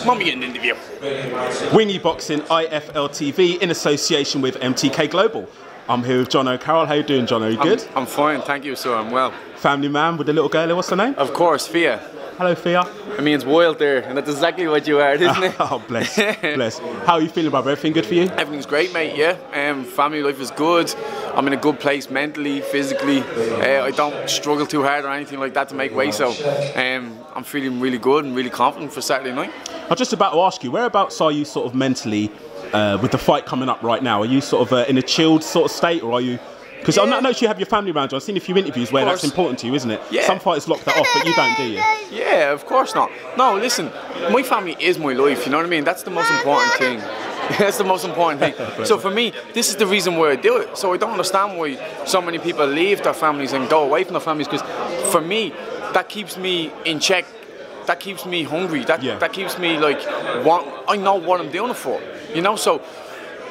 Mum, you get an interview. Wingy Boxing IFL TV in association with MTK Global. I'm here with JONO CARROLL. How you doing, JONO? You good? I'm fine, thank you, sir. I'm well. Family man with the little girl. What's her name? Of course, Fia. Hello, Fia. It means wild there, and that's exactly what you are, isn't it? Oh, bless, bless. How are you feeling, brother? Everything good for you? Everything's great, mate, yeah. Family life is good. I'm in a good place mentally, physically. I don't struggle too hard or anything like that to make weight, so I'm feeling really good and really confident for Saturday night. I was just about to ask you, whereabouts are you sort of mentally with the fight coming up right now? Are you sort of in a chilled sort of state, or are you... Because I know you have your family around you. I've seen a few interviews where that's important to you, isn't it? Yeah. Some fighters lock that off, but you don't, do you? Yeah, of course not. No, listen, my family is my life, you know what I mean? That's the most important thing. That's the most important thing. So for me, this is the reason why I do it. So I don't understand why so many people leave their families and go away from their families, because for me, that keeps me in check. That keeps me hungry. That keeps me like, I know what I'm doing it for. You know, so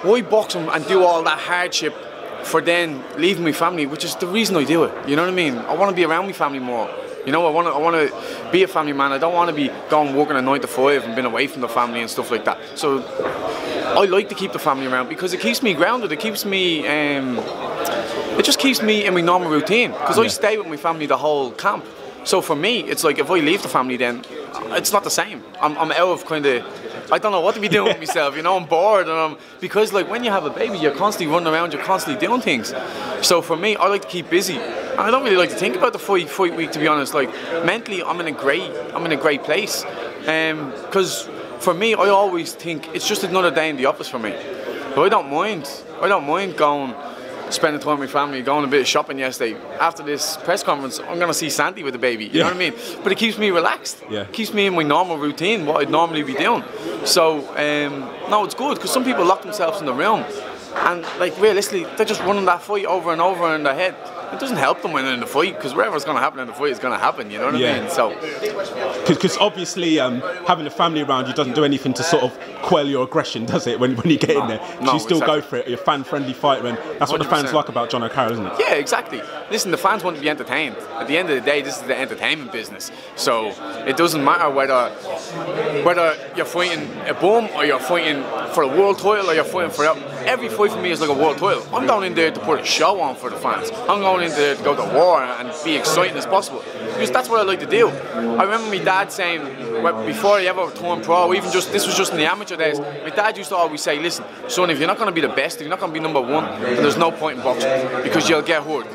why box and do all that hardship for then leaving my family, which is the reason I do it. You know what I mean? I want to be around my family more. You know, I want to be a family man. I don't want to be going working a 9 to 5 and being away from the family and stuff like that. So I like to keep the family around because it keeps me grounded. It keeps me, it just keeps me in my normal routine, because I stay with my family the whole camp. So for me, it's like if I leave the family, then it's not the same. I'm out of kind of, I don't know what to be doing with myself, you know, I'm bored, and because like when you have a baby, you're constantly running around, you're constantly doing things. So for me, I like to keep busy, and I don't really like to think about the fight week, to be honest. Like mentally, I'm in a great place, because for me, I always think it's just another day in the office for me. But I don't mind going, spending time with my family, going a bit of shopping yesterday. After this press conference, I'm going to see Santi with the baby, you know what I mean? But it keeps me relaxed. It keeps me in my normal routine, what I'd normally be doing. So, no, it's good, because some people lock themselves in the room, and like realistically, they're just running that fight over and over in their head. It doesn't help them when they're in the fight, because whatever's going to happen in the fight is going to happen, you know what I mean? So, because obviously having a family around you doesn't do anything to sort of quell your aggression, does it, when you get in there? So you still go for it. You're a fan-friendly fighter, and that's what 100%. The fans like about JONO CARROLL, isn't it? Yeah, exactly. Listen, the fans want to be entertained. At the end of the day, this is the entertainment business. So it doesn't matter whether you're fighting a bum, or you're fighting for a world title, or you're fighting for... Every fight for me is like a world title. I'm going in there to put a show on for the fans. I'm going in there to go to war and be exciting as possible, because that's what I like to do. I remember my dad saying, before he ever turned pro, even just this was just in the amateur days, my dad used to always say, listen, son, if you're not going to be the best, if you're not going to be #1, then there's no point in boxing, because you'll get hurt.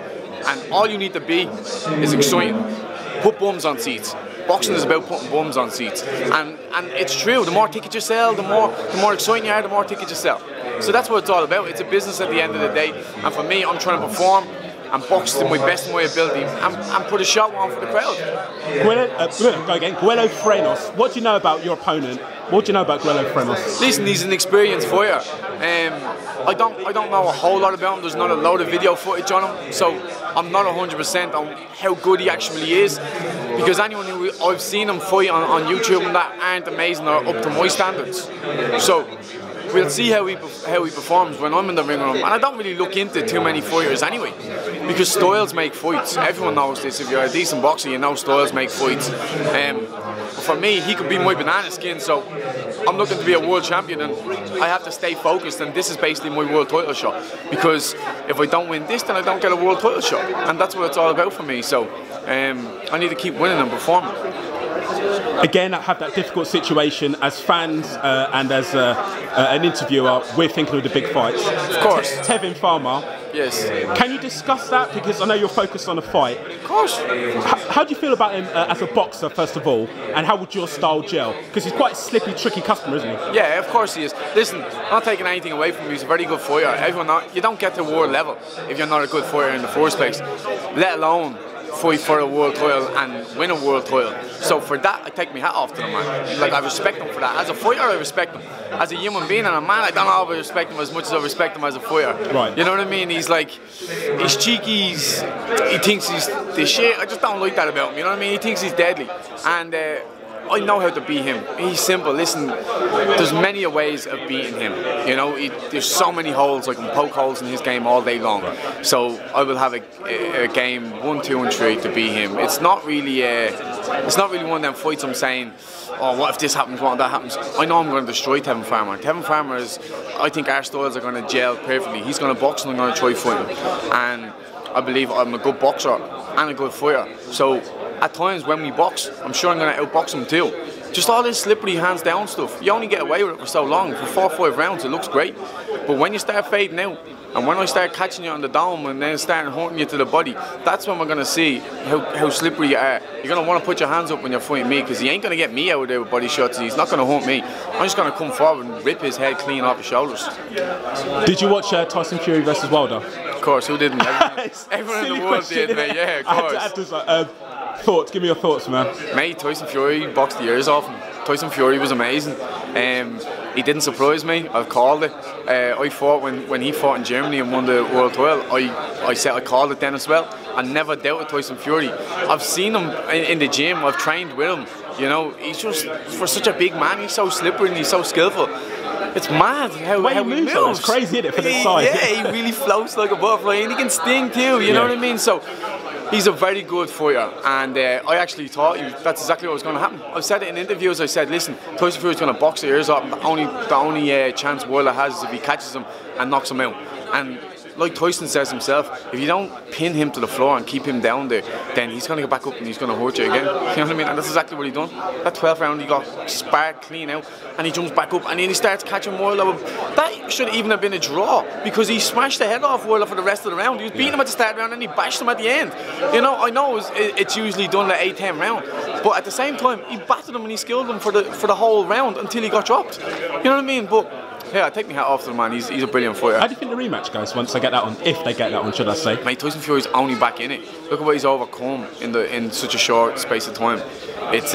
And all you need to be is exciting. Put bums on seats. Boxing is about putting bums on seats, and it's true. The more tickets you sell, the more exciting you are, the more tickets you sell. So that's what it's all about. It's a business at the end of the day, and for me, I'm trying to perform and box to my best of my ability, and put a show on for the crowd. Guelo FRENOIS. What do you know about your opponent? What do you know about Guelo FRENOIS? Listen, he's an experienced fighter. I don't know a whole lot about him. There's not a load of video footage on him, so I'm not 100% on how good he actually is, because anyone who I've seen him fight on YouTube and that aren't amazing or up to my standards. So we'll see how he performs when I'm in the ring with him. And I don't really look into too many fighters anyway, because styles make fights. Everyone knows this. If you're a decent boxer, you know styles make fights. For me, he could be my banana skin, so I'm looking to be a world champion, and I have to stay focused, and this is basically my world title shot, because if I don't win this, then I don't get a world title shot, and that's what it's all about for me. So I need to keep winning and performing. Again, I have that difficult situation as fans and as an interviewer. We're thinking of the big fights. Of course. TEVIN Farmer. Yes. Can you discuss that? Because I know you're focused on a fight. Of course. How do you feel about him as a boxer, first of all? And how would your style gel? Because he's quite a slippy, tricky customer, isn't he? Yeah, of course he is. Listen, I'm not taking anything away from him. He's a very good fighter. You don't get to world level if you're not a good fighter in the first place, let alone fight for a world title and win a world title. So for that, I take my hat off to the man. Like, I respect him for that. As a fighter, I respect him. As a human being and a man, I don't always respect him as much as I respect him as a fighter. Right. You know what I mean? He's like, he's cheeky, he thinks he's the shit. I just don't like that about him, you know what I mean? He thinks he's deadly. And I know how to beat him. He's simple. Listen, there's many ways of beating him. You know, there's so many holes. I can poke holes in his game all day long. So I will have a game 1, 2, and 3 to beat him. It's not really one of them fights I'm saying, oh, what if this happens, what if that happens. I know I'm going to destroy Tevin Farmer. Tevin Farmer is, I think our styles are going to gel perfectly. He's going to box and I'm going to try fight him. And I believe I'm a good boxer and a good fighter. So at times when we box, I'm sure I'm going to outbox him too. Just all this slippery hands down stuff, you only get away with it for so long. For 4 or 5 rounds it looks great. But when you start fading out, and when I start catching you on the dome and then starting hurting you to the body, that's when we're going to see how slippery you are. You're going to want to put your hands up when you're fighting me, because he ain't going to get me out there with body shots. He's not going to hurt me. I'm just going to come forward and rip his head clean off his shoulders. Did you watch Tyson Fury versus Wilder? Of course, who didn't? Everyone in the world did, mate. Yeah, of course. Thoughts? Give me your thoughts, man. Mate, Tyson Fury boxed the ears off him. Tyson Fury was amazing. He didn't surprise me. I've called it. I fought when he fought in Germany and won the world title. I said I called it then as well. I never doubted Tyson Fury. I've seen him in the gym. I've trained with him. You know, he's just, for such a big man, he's so slippery and he's so skillful. It's mad how he moves. It's crazy, isn't it, for the size? Yeah, he really floats like a butterfly and he can sting too, you know what I mean? So he's a very good fighter, and I actually thought that's exactly what was going to happen. I've said it in interviews. I said, listen, Tyson Fury's going to box the ears off. The only chance Wilder has is if he catches him and knocks him out. And like Tyson says himself, if you don't pin him to the floor and keep him down there, then he's going to get back up and he's going to hurt you again. You know what I mean? And that's exactly what he done. That 12th round, he got sparked clean out, and he jumps back up, and then he starts catching Wilder. That should even have been a draw, because he smashed the head off Wilder for the rest of the round. He was beating him at the start of the round, and he bashed him at the end. You know, I know it's usually done the 8-10 round, but at the same time, he battered him and he skilled him for the whole round until he got dropped. You know what I mean? But yeah, I take my hat off to the man. He's a brilliant fighter. How do you think the rematch goes once they get that one? If they get that one, should I say? Mate, Tyson Fury's only back in it. Look at what he's overcome in such a short space of time. It's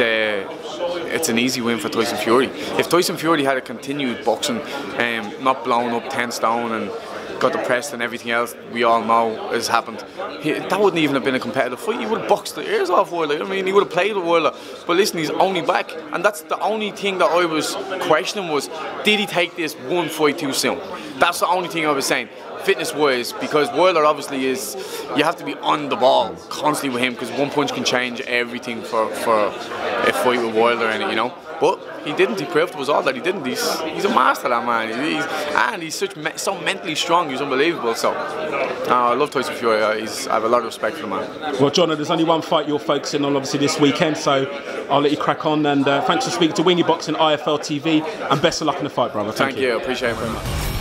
an easy win for Tyson Fury. If Tyson Fury had a continued boxing, not blown up 10 stone and got depressed and everything else we all know has happened, that wouldn't even have been a competitive fight. He would have boxed the ears off Wilder. I mean, he would have played with Wilder. But listen, he's only back, and that's the only thing that I was questioning was, did he take this one fight too soon? That's the only thing I was saying, fitness-wise, because Wilder obviously is, you have to be on the ball constantly with him, because one punch can change everything for a fight with Wilder in it, you know. But he didn't. He proved to us all that he didn't. He's a master, that man. He's so mentally strong. He's unbelievable. So I love Tyson Fury. I have a lot of respect for the man. Well, John, there's only one fight you're focusing on, obviously, this weekend. So I'll let you crack on. And thanks for speaking to Wingy Boxing, IFL TV, and best of luck in the fight, brother. Thank you. Appreciate it very much.